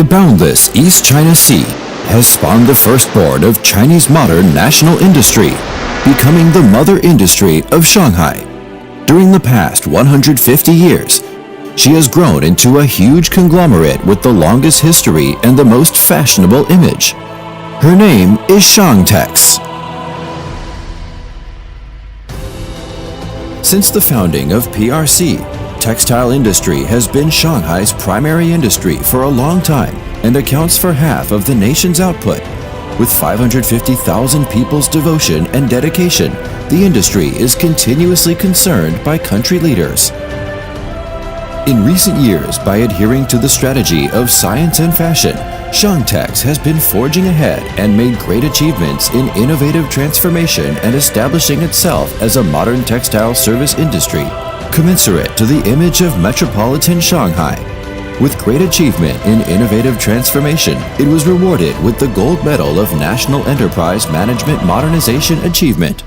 The boundless East China Sea has spawned the firstborn of Chinese modern national industry, becoming the mother industry of Shanghai. During the past 150 years, she has grown into a huge conglomerate with the longest history and the most fashionable image. Her name is Shangtex. Since the founding of PRC, textile industry has been Shanghai's primary industry for a long time and accounts for half of the nation's output. With 550,000 people's devotion and dedication, the industry is continuously concerned by country leaders. In recent years, by adhering to the strategy of science and fashion, Shangtex has been forging ahead and made great achievements in innovative transformation and establishing itself as a modern textile service industry, commensurate to the image of metropolitan Shanghai. With great achievement in innovative transformation, it was rewarded with the Gold Medal of National Enterprise Management Modernization Achievement.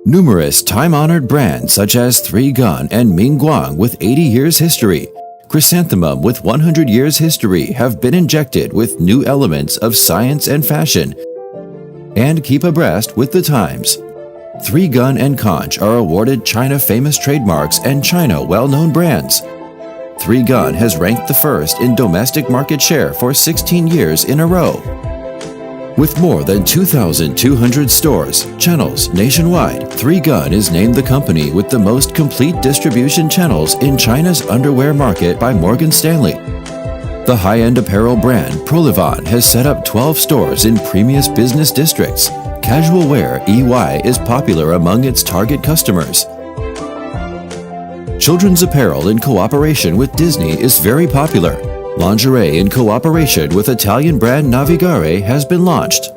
Numerous time-honored brands such as Three Gun and Mingguang with 80 years history, Chrysanthemum with 100 years history have been injected with new elements of science and fashion and keep abreast with the times. Three Gun and Conch are awarded China famous trademarks and China well-known brands. Three Gun has ranked the first in domestic market share for 16 years in a row. With more than 2,200 stores, channels nationwide, Three Gun is named the company with the most complete distribution channels in China's underwear market by Morgan Stanley. The high-end apparel brand Prolivan has set up 12 stores in previous business districts. Casual wear EY is popular among its target customers. Children's apparel in cooperation with Disney is very popular. Lingerie in cooperation with Italian brand Navigare has been launched.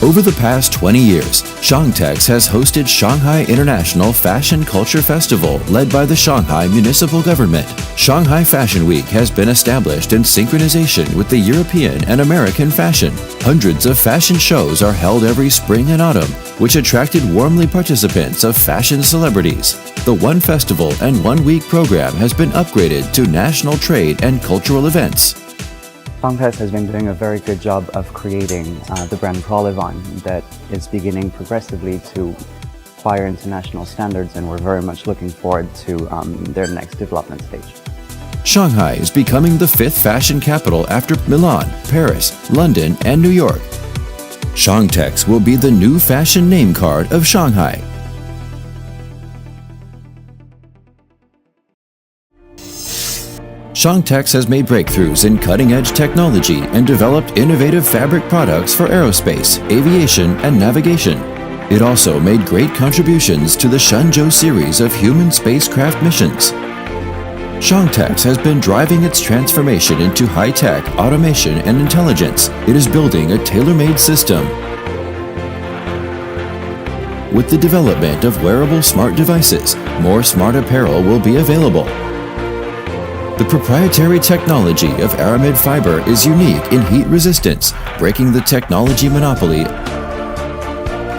Over the past 20 years, Shangtex has hosted Shanghai International Fashion Culture Festival led by the Shanghai Municipal Government. Shanghai Fashion Week has been established in synchronization with the European and American fashion. Hundreds of fashion shows are held every spring and autumn, which attracted warmly participants of fashion celebrities. The One Festival and 1 Week program has been upgraded to national trade and cultural events. Shangtex has been doing a very good job of creating the brand Prolivan that is beginning progressively to acquire international standards, and we're very much looking forward to their next development stage. Shanghai is becoming the 5th fashion capital after Milan, Paris, London, and New York. Shangtex will be the new fashion name card of Shanghai. Shangtex has made breakthroughs in cutting-edge technology and developed innovative fabric products for aerospace, aviation, and navigation. It also made great contributions to the Shenzhou series of human spacecraft missions. Shangtex has been driving its transformation into high-tech, automation, and intelligence. It is building a tailor-made system. With the development of wearable smart devices, more smart apparel will be available. The proprietary technology of aramid fiber is unique in heat resistance, breaking the technology monopoly.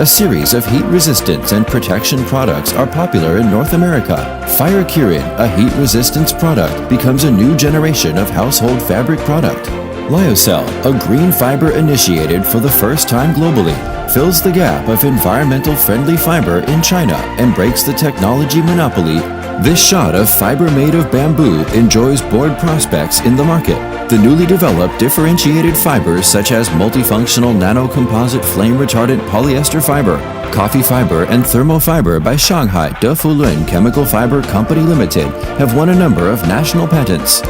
A series of heat resistance and protection products are popular in North America. Fire Curin, a heat resistance product, becomes a new generation of household fabric product. Lyocell, a green fiber initiated for the first time globally, fills the gap of environmental friendly fiber in China and breaks the technology monopoly. This shot of fiber made of bamboo enjoys broad prospects in the market. The newly developed differentiated fibers such as multifunctional nano-composite flame-retardant polyester fiber, coffee fiber, and thermofiber by Shanghai Defulun Chemical Fiber Company Limited have won a number of national patents.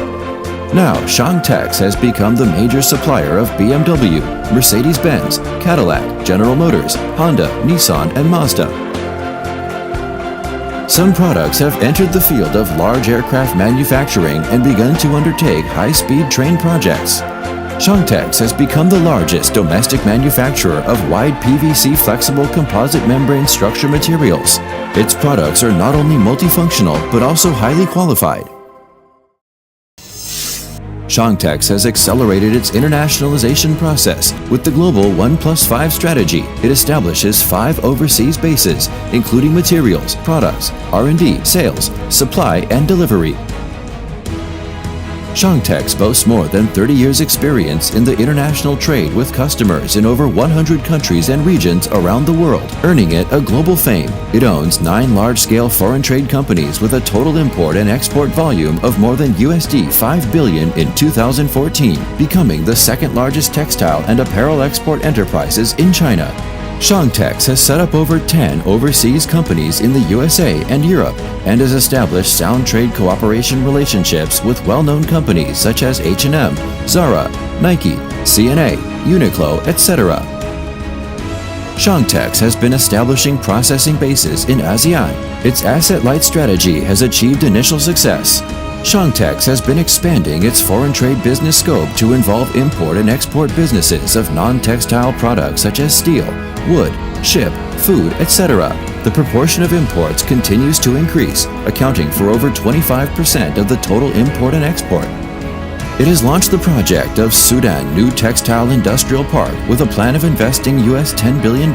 Now, Shangtex has become the major supplier of BMW, Mercedes-Benz, Cadillac, General Motors, Honda, Nissan, and Mazda. Some products have entered the field of large aircraft manufacturing and begun to undertake high-speed train projects. Shangtex has become the largest domestic manufacturer of wide PVC flexible composite membrane structure materials. Its products are not only multifunctional but also highly qualified. Shangtex has accelerated its internationalization process with the global 1+5 strategy. It establishes 5 overseas bases, including materials, products, R&D, sales, supply, and delivery. Shangtex boasts more than 30 years' experience in the international trade with customers in over 100 countries and regions around the world, earning it a global fame. It owns 9 large-scale foreign trade companies with a total import and export volume of more than $5 billion in 2014, becoming the second largest textile and apparel export enterprises in China. Shangtex has set up over 10 overseas companies in the USA and Europe and has established sound trade cooperation relationships with well-known companies such as H&M, Zara, Nike, C&A, Uniqlo, etc. Shangtex has been establishing processing bases in ASEAN. Its asset-light strategy has achieved initial success. Shangtex has been expanding its foreign trade business scope to involve import and export businesses of non-textile products such as steel, wood, ship, food, etc. The proportion of imports continues to increase, accounting for over 25% of the total import and export. It has launched the project of Sudan New Textile Industrial Park with a plan of investing $10 billion,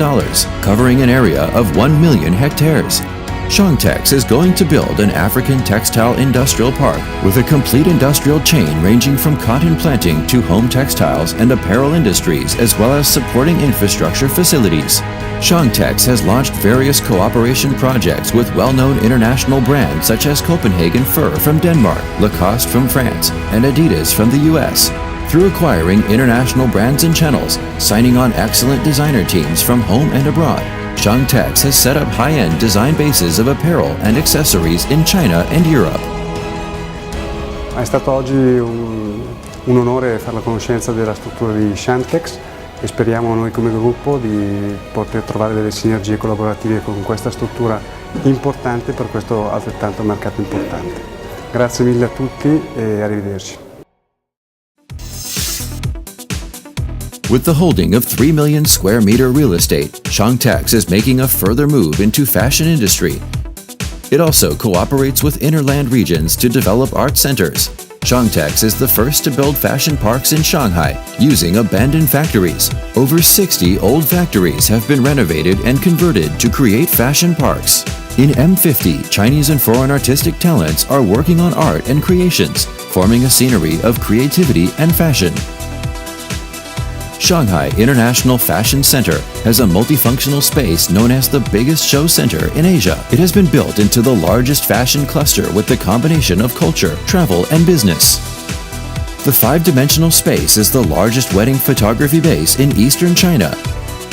covering an area of 1 million hectares. Shangtex is going to build an African textile industrial park with a complete industrial chain ranging from cotton planting to home textiles and apparel industries, as well as supporting infrastructure facilities. Shangtex has launched various cooperation projects with well-known international brands such as Copenhagen Fur from Denmark, Lacoste from France, and Adidas from the US. Through acquiring international brands and channels, signing on excellent designer teams from home and abroad, Shangtex has set up high-end design bases of apparel and accessories in China and Europe. È stato oggi un onore fare la conoscenza della struttura di Shangtex e speriamo noi come gruppo di poter trovare delle sinergie collaborative con questa struttura importante per questo altrettanto mercato importante. Grazie mille a tutti e arrivederci. With the holding of 3 million square meter real estate, Shangtex is making a further move into fashion industry. It also cooperates with interland regions to develop art centers. Shangtex is the first to build fashion parks in Shanghai using abandoned factories. Over 60 old factories have been renovated and converted to create fashion parks. In M50, Chinese and foreign artistic talents are working on art and creations, forming a scenery of creativity and fashion. Shanghai International Fashion Center has a multifunctional space known as the biggest show center in Asia. It has been built into the largest fashion cluster with the combination of culture, travel, and business. The 5-dimensional space is the largest wedding photography base in eastern China.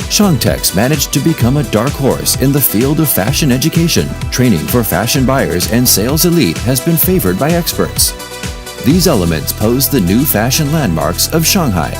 Shangtex managed to become a dark horse in the field of fashion education. Training for fashion buyers and sales elite has been favored by experts. These elements pose the new fashion landmarks of Shanghai.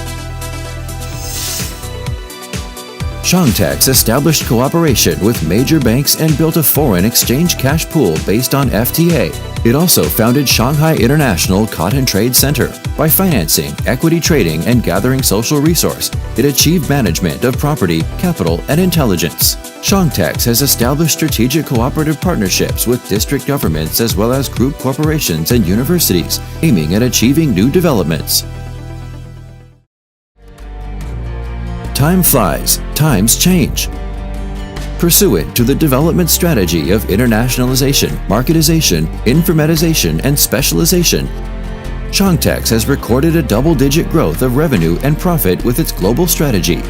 Shangtex established cooperation with major banks and built a foreign exchange cash pool based on FTA. It also founded Shanghai International Cotton Trade Center. By financing, equity trading, and gathering social resource, it achieved management of property, capital, and intelligence. Shangtex has established strategic cooperative partnerships with district governments as well as group corporations and universities, aiming at achieving new developments. Time flies, times change. Pursuant to the development strategy of internationalization, marketization, informatization, and specialization, Shangtex has recorded a double-digit growth of revenue and profit with its global strategy.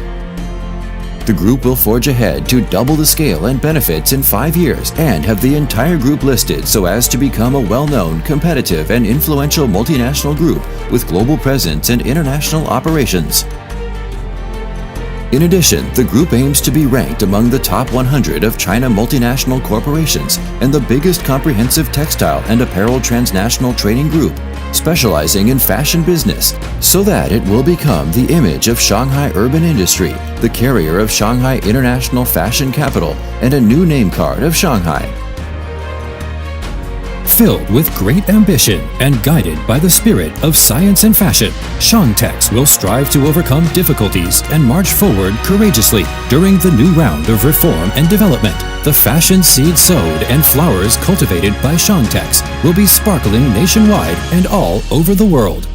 The group will forge ahead to double the scale and benefits in 5 years and have the entire group listed so as to become a well-known, competitive, and influential multinational group with global presence and international operations. In addition, the group aims to be ranked among the top 100 of China multinational corporations and the biggest comprehensive textile and apparel transnational trading group, specializing in fashion business, so that it will become the image of Shanghai urban industry, the carrier of Shanghai International Fashion Capital, and a new name card of Shanghai. Filled with great ambition and guided by the spirit of science and fashion, Shangtex will strive to overcome difficulties and march forward courageously during the new round of reform and development. The fashion seed sowed and flowers cultivated by Shangtex will be sparkling nationwide and all over the world.